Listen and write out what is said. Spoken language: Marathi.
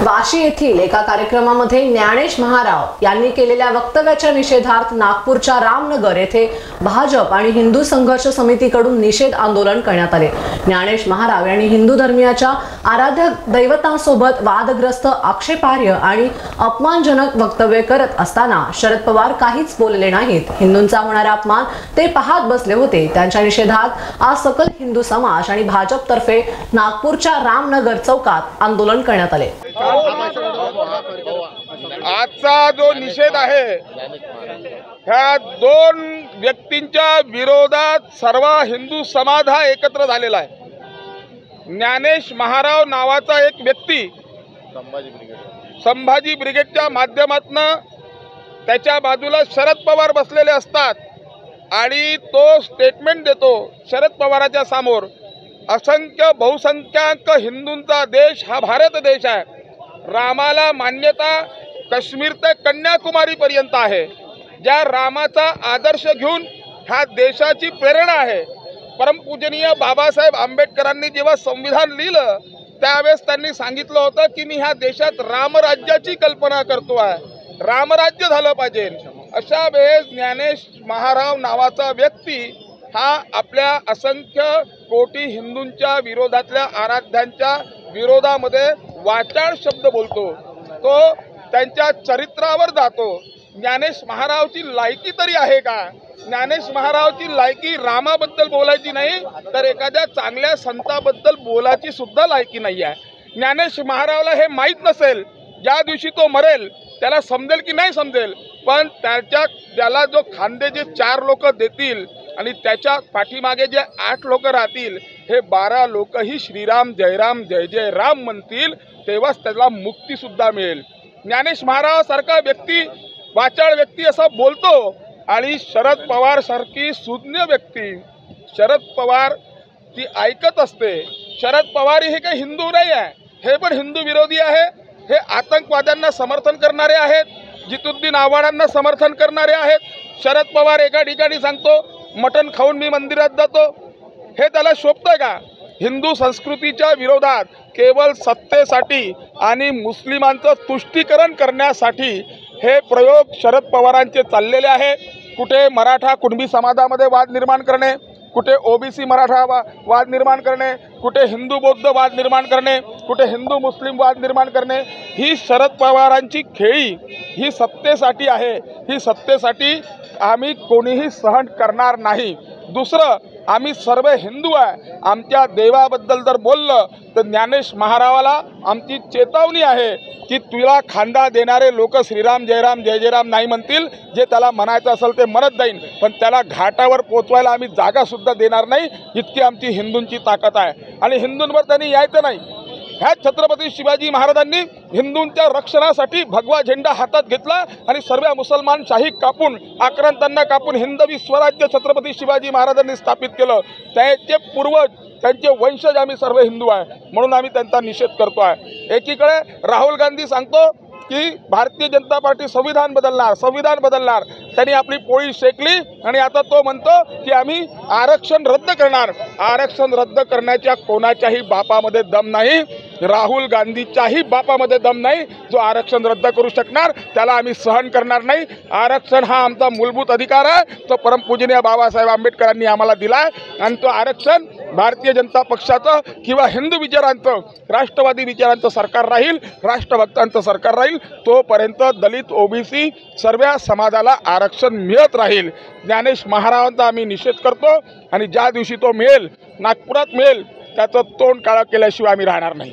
वाशी येथील एका कार्यक्रमामध्ये ज्ञानेश महाराव यांनी केलेल्या वक्तव्याच्या निषेधार्थ नागपूरच्या रामनगर येथे भाजप आणि हिंदू संघर्ष समितीकडून निषेध आंदोलन करण्यात आले। ज्ञानेश महाराव यांनी हिंदू धर्मियाच्या आराध्य दैवतांसोबत वादग्रस्त, आक्षेपार्ह आणि अपमानजनक वक्तव्य करत असताना शरद पवार काहीच बोलले नाहीत। हिंदूंचा होणारा अपमान ते पाहत बसले होते। त्यांच्या निषेधात आज सकल हिंदू समाज आणि भाजप तर्फे नागपूरच्या रामनगर चौकात आंदोलन करण्यात आले। आजचा जो निषेध आहे ह्या दोन व्यक्तींच्या विरोधात सर्व हिंदू समाज हा एकत्र झालेला आहे। ज्ञानेश महाराव नावाचा एक व्यक्ती संभाजी ब्रिगेडच्या माध्यमातून त्याच्या बाजूला शरद पवार बसलेले असतात आणि तो स्टेटमेंट देतो शरद पवारांच्या समोर, असंख्य बहुसंख्याक हिंदूंचा देश हा भारत देश आहे, रामाला मान्यता काश्मीर ते कन्याकुमारी पर्यंत आहे, ज्या रामाचा आदर्श घेऊन ह्या देशाची प्रेरणा आहे। परमपूजनीय बाबासाहेब आंबेडकरांनी जेव्हा संविधान लिहिलं त्यावेळेस त्यांनी सांगितलं होतं की मी ह्या देशात रामराज्याची कल्पना करतो आहे, रामराज्य झालं पाहिजे। अशा वेळेस ज्ञानेश महाराव नावाचा व्यक्ती हा आपल्या असंख्य कोटी हिंदूंच्या विरोधातल्या आराध्यांच्या विरोधामध्ये वाचाळ शब्द बोलतो, तो त्यांच्या चरित्रावर जातो। ज्ञानेश महारावची लायकी तरी आहे का? ज्ञानेश महारावची लायकी रामाबद्दल बोलायची नाही तर एखाद्या चांगल्या संताबद्दल बोलायची सुद्धा लायकी नाही आहे। ज्ञानेश महारावला हे माहीत नसेल, ज्या दिवशी तो मरेल त्याला समजेल की नाही समजेल, पण त्याला जो खांदे जे 4 लोक देतील आणि त्याच्या पाठीमागे जे 8 लोक राहतील, हे 12 लोकही श्रीराम जयराम जय जय राम म्हणतील, तेव्हाच त्याला मुक्ती सुद्धा मिळेल। ज्ञानेश महाराव सारखा व्यक्ती, वाचाळ व्यक्ती असा बोलतो आणि शरद पवार सारखी सुज्ञ व्यक्ती शरद पवार ती ऐकत असते। शरद पवार हे काही हिंदू नाही आहे, हे पण हिंदू विरोधी आहे, हे आतंकवाद्यांना समर्थन करणारे आहेत, जितुद्दीन आव्हाडांना समर्थन करणारे आहेत। शरद पवार एका ठिकाणी सांगतो मटण खाऊन मी मंदिरात जातो, हे त्याला शोभतं का? हिंदू संस्कृतीच्या विरोधात केवळ सत्तेसाठी आणि मुस्लिमांचं तुष्टीकरण करण्यासाठी हे प्रयोग शरद पवारांचे चाललेले आहे। कुठे मराठा कुणबी समाजामध्ये वाद निर्माण करणे, कुठे ओबीसी मराठा वाद निर्माण करणे, कुठे हिंदू बौद्ध वाद निर्माण करणे, कुठे हिंदू मुस्लिम वाद निर्माण करणे, ही शरद पवारांची खेळी ही सत्तेसाठी आहे। ही सत्तेसाठी आम्ही कोणीही सहन करणार नाही। दुसरं, आम्ही सर्व हिंदू आहे, आमच्या देवाबद्दल जर बोललं तर ज्ञानेश महारावाला आमची चेतावणी आहे की तुला खांदा देणारे लोक श्रीराम जयराम जय जयराम नाही म्हणतील, जे त्याला म्हणायचं असेल ते म्हणत जाईन, पण त्याला घाटावर पोचवायला आम्ही जागासुद्धा देणार नाही, इतकी आमची हिंदूंची ताकद आहे। आणि हिंदूंवर त्यांनी यायचं नाही। ह्या छत्रपती शिवाजी महाराजांनी हिंदूंच्या रक्षणासाठी भगवा झेंडा हातात घेतला आणि सर्व मुसलमान शाही कापून, आक्रांतांना कापून हिंदवी स्वराज्य छत्रपती शिवाजी महाराजांनी स्थापित केलं। त्याचे पूर्वज, त्यांचे वंशज आम्ही सर्व हिंदू आहे, म्हणून आम्ही त्यांचा निषेध करतो आहे। एकीकडे राहुल गांधी सांगतो की भारतीय जनता पार्टी संविधान बदलणार, त्यांनी आपली पोळी शेकली आणि आता तो म्हणतो की आम्ही आरक्षण रद्द करणार। आरक्षण रद्द करण्याच्या कोणाच्याही बापामध्ये दम नाही, राहुल गांधीच्याही बापामध्ये दम नाही, जो आरक्षण रद्द करू शकणार, त्याला आम्ही सहन करणार नाही। आरक्षण हा आमचा मूलभूत अधिकार आहे, तो परमपूजनीय बाबासाहेब आंबेडकरांनी आम्हाला दिला आहे आणि तो आरक्षण भारतीय जनता पक्षाचं किंवा हिंदू विचारांचं, राष्ट्रवादी विचारांचं सरकार राहील, राष्ट्रभक्तांचं सरकार राहील, तोपर्यंत दलित ओबीसी सर्व समाजाला आरक्षण मिळत राहील। ज्ञानेश महारावांचा आम्ही निषेध करतो आणि ज्या दिवशी तो मिळेल, नागपुरात मिळेल, त्याचं तोंड काळं केल्याशिवाय आम्ही राहणार नाही।